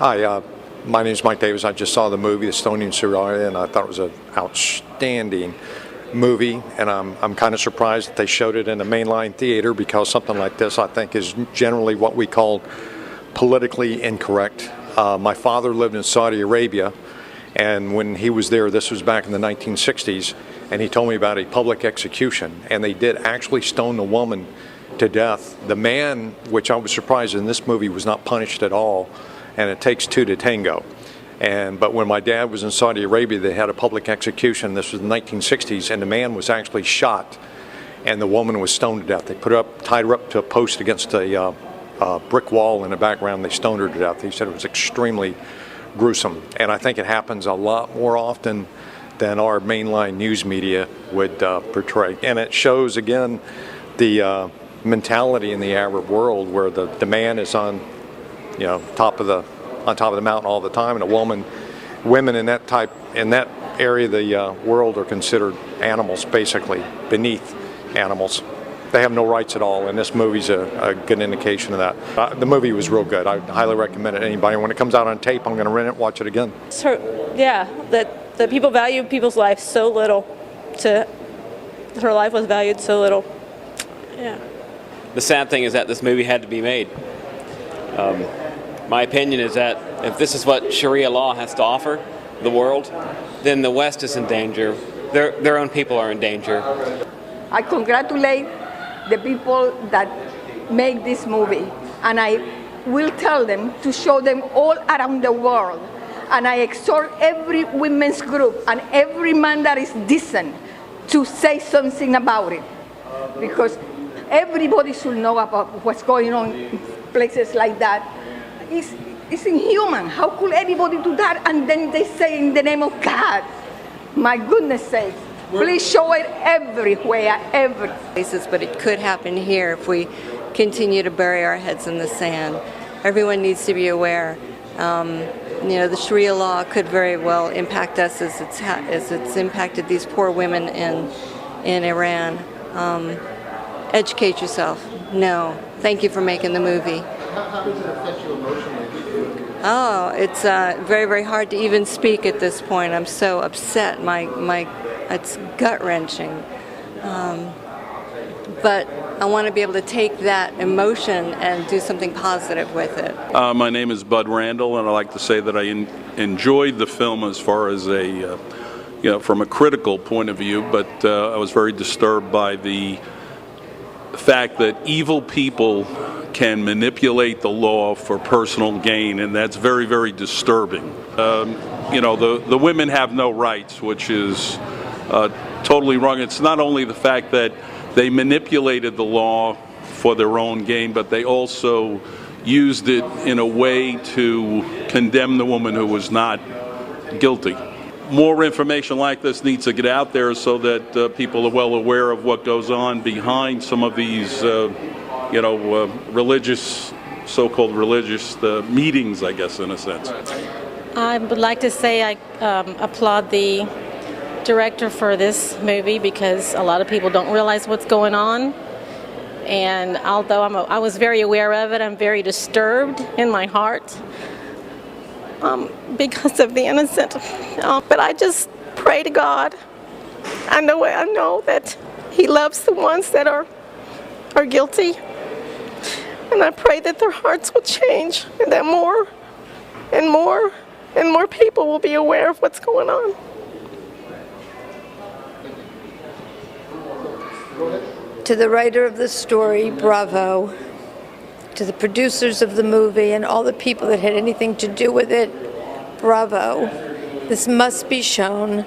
Hi, my name is Mike Davis. I just saw the movie, The Stone and Soraya, and I thought it was an outstanding movie. And I'm kind of surprised that they showed it in a mainline theater, because something like this, I think, is generally what we call politically incorrect. My father lived in Saudi Arabia, and when he was there, this was back in the 1960s, and he told me about a public execution, and they did actually stone the woman to death. The man, which I was surprised in this movie, was not punished at all, and it takes two to tango. But when my dad was in Saudi Arabia, they had a public execution. This was the 1960s, and the man was actually shot, and the woman was stoned to death. They tied her up to a post against a brick wall in the background. They stoned her to death. He said it was extremely gruesome, and I think it happens a lot more often than our mainline news media would portray. And it shows, again, the mentality in the Arab world, where the man is on top of the mountain all the time, and women in that area of the world are considered animals, basically beneath animals. They have no rights at all, and this movie's a good indication of that. The movie was real good. I highly recommend it to anybody. When it comes out on tape, I'm going to rent it, watch it again. That people value people's lives so little. Her life was valued so little. Yeah. The sad thing is that this movie had to be made. My opinion is that if this is what Sharia law has to offer the world, then the West is in danger. Their own people are in danger. I congratulate the people that make this movie, and I will tell them to show them all around the world. And I exhort every women's group and every man that is decent to say something about it, because everybody should know about what's going on in places like that. It's inhuman. How could anybody do that? And then they say, in the name of God, my goodness sakes. Please show it everywhere, places, but it could happen here if we continue to bury our heads in the sand. Everyone needs to be aware. The Sharia law could very well impact us as it's impacted these poor women in Iran. Educate yourself. No. Thank you for making the movie. How does it affect you emotionally? Oh, it's very, very hard to even speak at this point. I'm so upset. It's gut-wrenching. But I want to be able to take that emotion and do something positive with it. My name is Bud Randall, and I'd like to say that I enjoyed the film as far as from a critical point of view, but I was very disturbed by the fact that evil people can manipulate the law for personal gain, and that's very, very disturbing. The women have no rights, which is totally wrong. It's not only the fact that they manipulated the law for their own gain, but they also used it in a way to condemn the woman who was not guilty. More information like this needs to get out there so that people are well aware of what goes on behind some of these religious, so-called religious meetings, I guess, in a sense. I would like to say I applaud the director for this movie, because a lot of people don't realize what's going on. And although I was very aware of it, I'm very disturbed in my heart because of the innocent. But I just pray to God. I know that He loves the ones that are guilty. And I pray that their hearts will change, and that more and more and more people will be aware of what's going on. To the writer of the story, bravo. To the producers of the movie and all the people that had anything to do with it, bravo. This must be shown.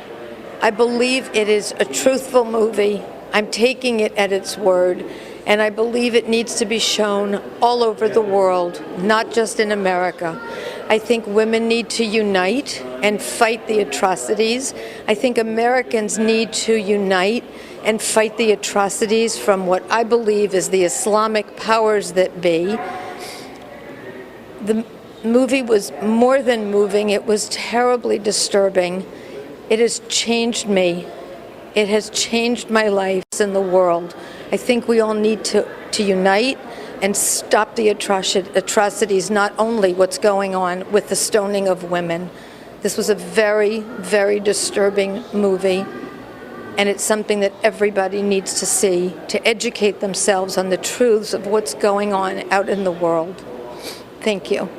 I believe it is a truthful movie. I'm taking it at its word. And I believe it needs to be shown all over the world, not just in America. I think women need to unite and fight the atrocities. I think Americans need to unite and fight the atrocities from what I believe is the Islamic powers that be. The movie was more than moving. It was terribly disturbing. It has changed me. It has changed my life in the world. I think we all need to unite and stop the atrocities, not only what's going on with the stoning of women. This was a very, very disturbing movie, and it's something that everybody needs to see to educate themselves on the truths of what's going on out in the world. Thank you.